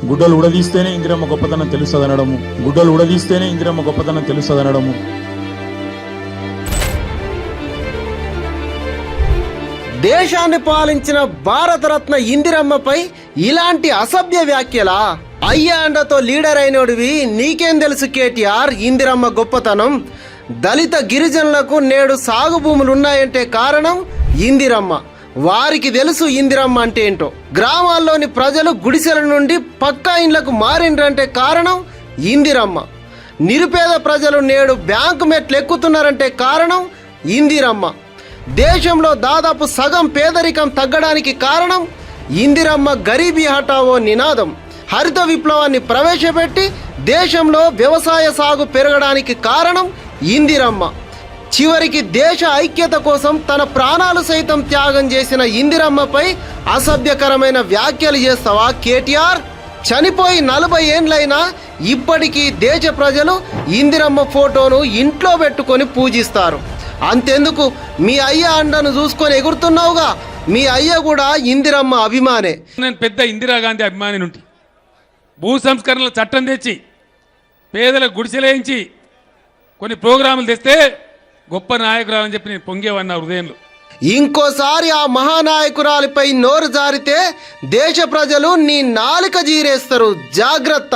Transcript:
గుడ్డలు ఉడదీస్తేనే ఇందిరమ్మ గొప్పతనం తెలుస్తుందనడము, గుడ్డలు ఉడదీస్తేనే ఇందిరమ్మ గొప్పతనం తెలుస్తుందనడము. దేశాన్ని పాలించిన భారతరత్న ఇందిరమ్మపై ఇలాంటి అసభ్య వ్యాఖ్యలా? అయ్యా అండతో లీడర్ అయినోడివి, నీకేం తెలుసు కేటీఆర్ ఇందిరమ్మ గొప్పతనం? దళిత గిరిజనులకు నేడు సాగు భూములు ఉన్నాయంటే కారణం ఇందిరమ్మ. వారికి తెలుసు ఇందిరమ్మ అంటే ఏంటో. గ్రామాల్లోని ప్రజలు గుడిసెల నుండి పక్కా ఇండ్లకు మారిండ్రంటే కారణం ఇందిరమ్మ. నిరుపేద ప్రజలు నేడు బ్యాంకు మెట్లు ఎక్కుతున్నారంటే కారణం ఇందిరమ్మ. దేశంలో దాదాపు సగం పేదరికం తగ్గడానికి కారణం ఇందిరమ్మ గరీబీ హఠావో నినాదం. హరిత విప్లవాన్ని ప్రవేశపెట్టి దేశంలో వ్యవసాయ సాగు పెరగడానికి కారణం ఇందిరమ్మ. చివరికి దేశ ఐక్యత కోసం తన ప్రాణాలు సైతం త్యాగం చేసిన ఇందిరమ్మపై అసభ్యకరమైన వ్యాఖ్యలు చేస్తావా కేటీఆర్? చనిపోయి 40 ఏండ్లైనా ఇప్పటికీ దేశ ప్రజలు ఇందిరమ్మ ఫోటోను ఇంట్లో పెట్టుకొని పూజిస్తారు. అంతెందుకు, మీ అయ్య అండను చూసుకొని ఎగురుతున్నావుగా, మీ అయ్య కూడా ఇందిరమ్మ అభిమానే. నేను పెద్ద ఇందిరాగాంధీ అభిమాని నుండి భూ సంస్కరణల చట్టం తెచ్చి పేదలకు గుడిసెలేయించి కొన్ని ప్రోగ్రాములు తెస్తే గొప్ప నాయకురాలు అని చెప్పి నేను పొంగేవన్నా హృదయంలో. ఇంకోసారి ఆ మహానాయకురాలిపై నోరు జారితే దేశ ప్రజలు నీ నాలుక జీరేస్తారు, జాగ్రత్త.